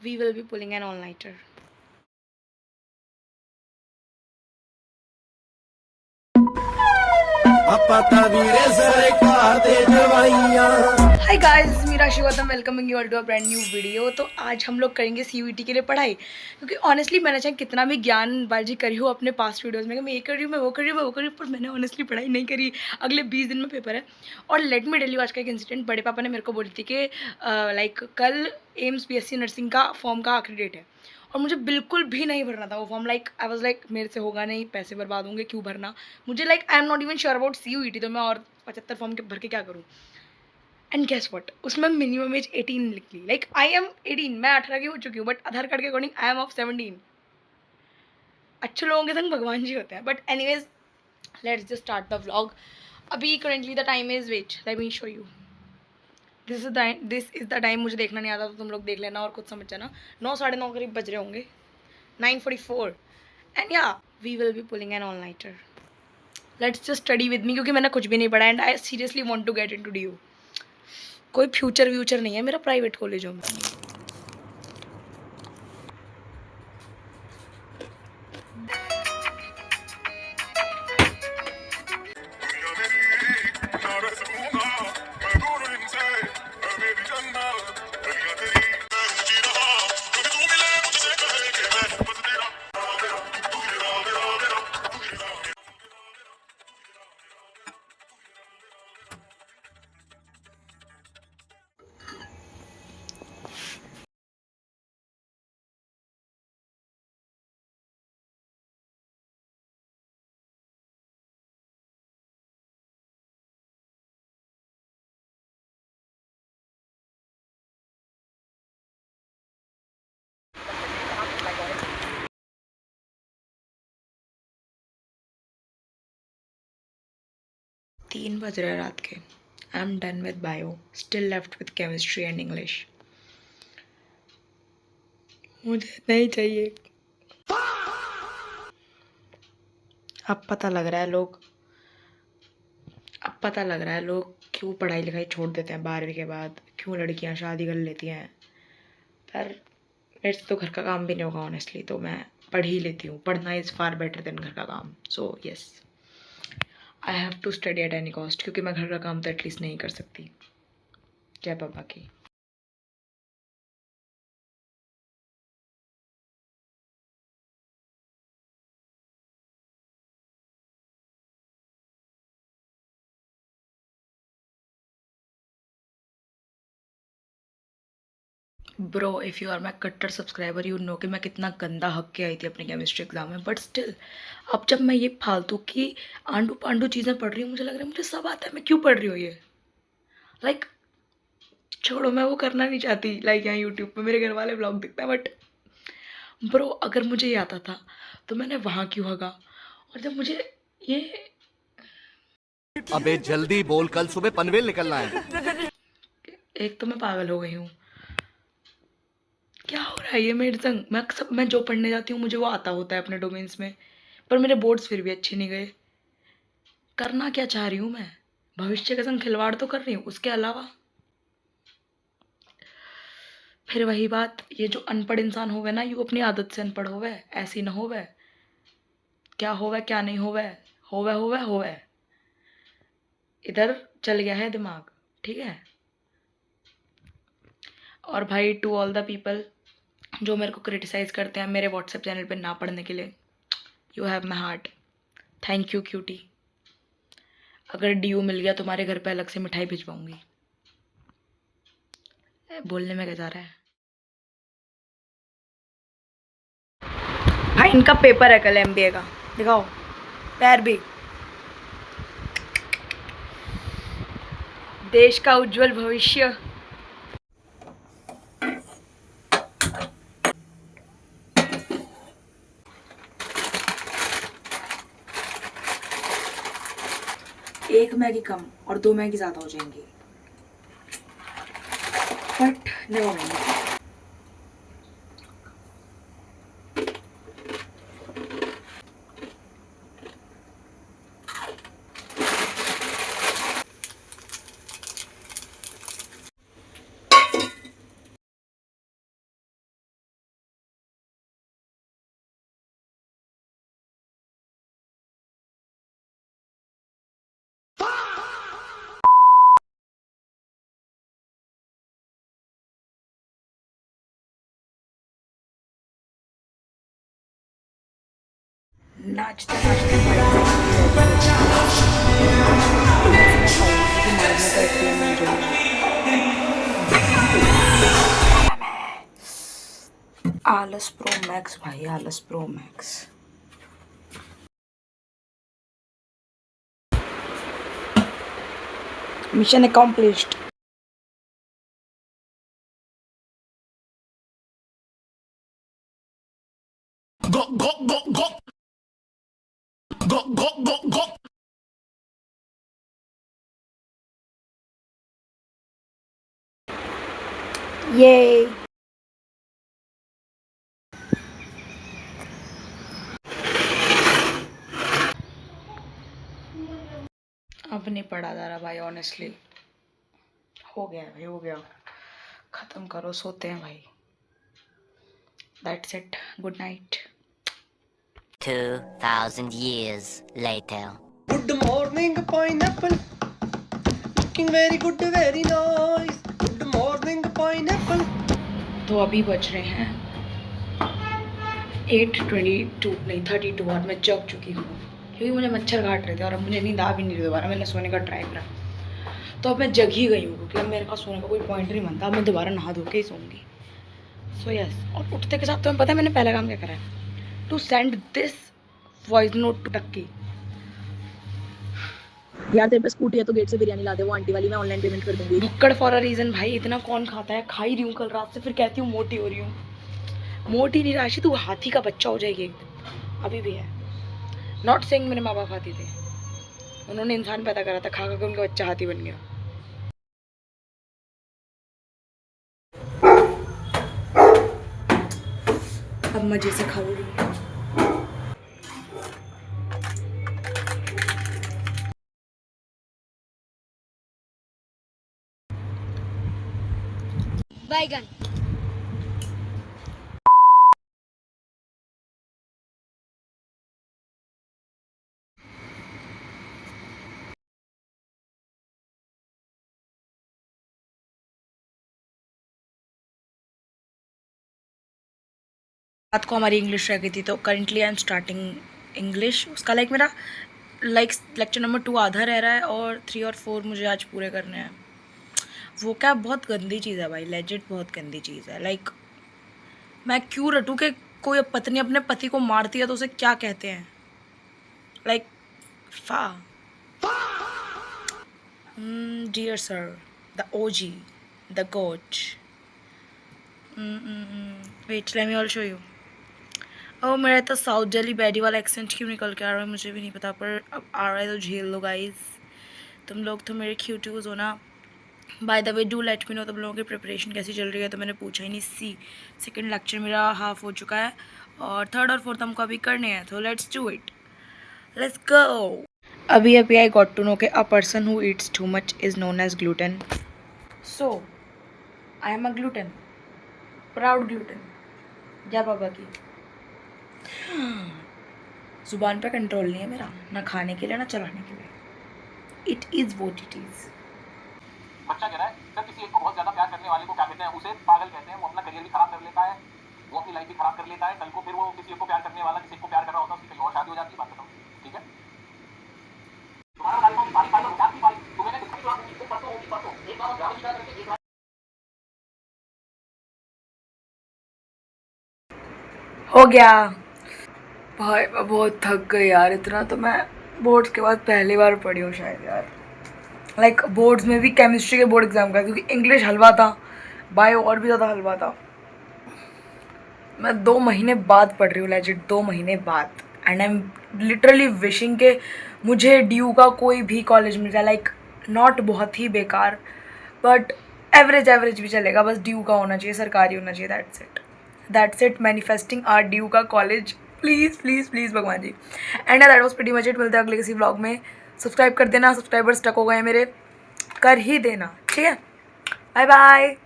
we will be pulling an all-nighter. Hi guys, मेरा Shivam welcoming you all to a brand new video. तो आज हम लोग करेंगे सीयूईटी के लिए पढ़ाई, क्योंकि ऑनेस्टली मैंने चाहे कितना भी ज्ञानबाजी करी हो अपने पास्ट वीडियोस में कि मैं ये कर रही हूँ, मैं वो कर रही हूँ, मैं वो कर रही हूँ, पर मैंने ऑनेस्टली पढ़ाई नहीं करी। अगले 20 दिन में पेपर है। और लेट मी टेल यू, आज का एक इंसिडेंट, बड़े पापा ने मेरे को बोली थी कि लाइक कल एम्स BSc नर्सिंग का फॉर्म का आखिरी डेट है, और मुझे बिल्कुल भी नहीं भरना था वो form. Like I was like मेरे से होगा नहीं, पैसे बर्बाद होंगे, क्यों भरना मुझे। Like I am not even sure about CUET, तो मैं और 75 फॉर्म के भर के क्या करूँ। एंड गेस व्हाट, उसमें मिनिमम एज 18 लिख ली। लाइक आई एम 18, मैं 18 की हो चुकी हूँ, बट आधार कार्ड के अकॉर्डिंग आई एम ऑफ 17। अच्छे लोगों के संग भगवान जी होते हैं। But anyways, let's just start the vlog. अभी currently the time is, wait let me show you, this is the time. मुझे देखना नहीं आता तो तुम लोग देख लेना और कुछ समझ जाना। 9, 9:30 करीब बज रहे होंगे, 9:44। And yeah, we will be pulling an all nighter. Let's just study with me, क्योंकि मैंने कुछ भी नहीं पढ़ा and I seriously want to get in to DU। कोई फ्यूचर व्यूचर नहीं है मेरा प्राइवेट कॉलेजों में। तीन बज रहे रात के। I am done with bio, still left with chemistry and English. मुझे नहीं चाहिए। अब पता लग रहा है लोग क्यों पढ़ाई लिखाई छोड़ देते हैं 12वीं के बाद, क्यों लड़कियां शादी कर लेती हैं। पर मेरे से तो घर का काम भी नहीं होगा ऑनेस्टली, तो मैं पढ़ ही लेती हूँ। पढ़ना इज़ फार बेटर देन घर का काम। So yes, I have to study at any cost, क्योंकि मैं घर का काम तो एटलीस्ट नहीं कर सकती। जय पापा की। Bro, if you are my कट्टर सब्सक्राइबर, यू नो कि मैं कितना गंदा हक के आई थी अपने केमिस्ट्री एग्जाम में। बट स्टिल, अब जब मैं ये फालतू की आंडू पांडू चीज़ें पढ़ रही हूँ, मुझे लग रहा है मुझे सब आता है, मैं क्यों पढ़ रही हूँ ये। लाइक छोड़ो, मैं वो करना नहीं चाहती। लाइक यहाँ यूट्यूब पे मेरे घर वाले ब्लॉग दिखते हैं, बट ब्रो अगर मुझे ये आता था तो मैंने वहाँ क्यों हगा। और जब मुझे ये, अबे जल्दी बोल, कल सुबह पनवेल निकलना है। एक तो मैं पागल हो गई हूँ, क्या हो रहा है ये मेरे संग। मैं जो पढ़ने जाती हूँ मुझे वो आता होता है अपने डोमेन्स में, पर मेरे बोर्ड्स फिर भी अच्छे नहीं गए। करना क्या चाह रही हूँ मैं, भविष्य के संग खिलवाड़ तो कर रही हूँ, उसके अलावा फिर वही बात। ये जो अनपढ़ इंसान होवे ना, यू अपनी आदत से अनपढ़ होवे, ऐसी ना होवे। क्या होवे क्या नहीं होवे, होवे होवे होवे, इधर चल गया है दिमाग, ठीक है। और भाई, टू ऑल द पीपल जो मेरे को क्रिटिसाइज करते हैं मेरे व्हाट्सएप चैनल पे ना पढ़ने के लिए, you have my heart, thank you cutie. अगर DU मिल गया तुम्हारे घर पे अलग से मिठाई भिजवाऊंगी। बोलने में क्या जा रहा है भाई। इनका पेपर है कल MBA का, दिखाओ पैर भी। देश का उज्जवल भविष्य। एक मैगी कम और 2 मैगी ज़्यादा हो जाएंगी, बट नेवर माइंड। नाचते नाचते भाई मारने का एक मुझे आलस प्रो मैक्स भाई, आलस pro max. Mission accomplished. Go go go go go go go go. ये अब नहीं पढ़ा जा रहा भाई, ऑनेस्टली हो गया भाई, हो गया, खत्म करो, सोते हैं भाई। That's it, good night. 2000 years later. Good morning, pineapple. Looking very good, very nice. Good morning, pineapple. तो अभी बज रहे हैं 8:22, नहीं 32, और मैं जग चुकी हूँ क्योंकि मुझे मच्छर काट रहे थे और अब मुझे नींद आ भी नहीं रही दोबारा। मैंने सोने का ट्राई करा तो अब मैं जग ही गई हूँ क्योंकि अब मेरे पास सोने का कोई पॉइंट नहीं बनता। अब मैं दोबारा नहा धो के ही सोऊंगी। सो यस, और उठते के साथ तुम्हें पता है मैंने पहला काम क्या करा है? To send this voice note to Takki. यार तेरे पे स्कूटी है तो गेट से बिरयानी ला दे, वो आंटी वाली, मैं ऑनलाइन पेमेंट कर दूंगी। भुक्कड़ फॉर अ रीजन भाई, इतना कौन खाता है? खा ही रही हूँ कल रात से, फिर कहती हूँ मोटी हो रही हूँ। मोटी नहीं राशि, तू हाथी का बच्चा हो जाएगी एक दिन, अभी भी है। नॉट सेइंग मेरे माँ बाप हाथी थे, उन्होंने इंसान पैदा करा था, खा खा के उनका बच्चा हाथी बन गया। अब मजे से खाऊंगी। बैगन रात को हमारी इंग्लिश रह गई थी, तो currently I am starting English. उसका मेरा लेक्चर नंबर 2 आधा रह रहा है और 3 और 4 मुझे आज पूरे करने हैं। वो क्या बहुत गंदी चीज़ है भाई, लेजिट बहुत गंदी चीज़ है। मैं क्यों रटूँ कि कोई पत्नी अपने पति को मारती है तो उसे क्या कहते हैं? फा डियर सर, द ओजी, द गोच। Wait, let me all show you. ओ मेरा तो साउथ दिल्ली बैडी वाला एक्सेंट क्यों निकल के आ रहा है मुझे भी नहीं पता, पर अब आ रहा है तो झेल लो गाइस। तुम लोग तो मेरे क्यूटूज हो ना। By the way do let me know तुम लोगों की प्रिपरेशन कैसी चल रही है, तो मैंने पूछा ही नहीं। सेकंड लेक्चर मेरा हाफ हो चुका है और थर्ड और फोर्थ हमको अभी करने हैं, तो let's do it, let's go. अभी आई गॉट टू नो कि a person who eats too much is known as gluten. So I am a gluten, proud gluten. जय बाबा की। जुबान पे कंट्रोल नहीं है मेरा, ना खाने के लिए ना चलाने के लिए। It is what it is. बच्चा कह रहा है सर किसी एक को बहुत ज्यादा प्यार करने वाले को क्या कहते हैं? उसे पागल कहते हैं। वो अपना करियर भी खराब कर लेता है, वो अपनी लाइफ भी खराब कर लेता है। कल को फिर वो किसी एक को प्यार करने वाला किसी को प्यार कर रहा होता है, उसकी कहीं और शादी हो जाती है। बात बताओ, ठीक है? तुम्हारा तुम्हें एक बार हो गया भाई, मैं बहुत थक गई यार। इतना तो मैं बोर्ड्स के बाद पहली बार पढ़ी हूँ शायद यार। बोर्ड्स में भी केमिस्ट्री के बोर्ड एग्जाम का, क्योंकि इंग्लिश हलवा था, बायो और भी ज़्यादा हलवा था। मैं 2 महीने बाद पढ़ रही हूँ, लेजिट 2 महीने बाद। And I am literally wishing के मुझे ड्यू का कोई भी कॉलेज मिल जाए। नॉट बहुत ही बेकार, बट एवरेज भी चलेगा, बस ड्यू का होना चाहिए, सरकारी होना चाहिए। दैट्स इट मैनिफेस्टिंग आर ड्यू का कॉलेज। प्लीज़ प्लीज़ प्लीज़ भगवान जी। And that was pretty much it. मिलते हैं अगले किसी व्लॉग में। सब्सक्राइब कर देना, सब्सक्राइबर्स स्टक हो गए मेरे, कर ही देना, ठीक है? Bye bye.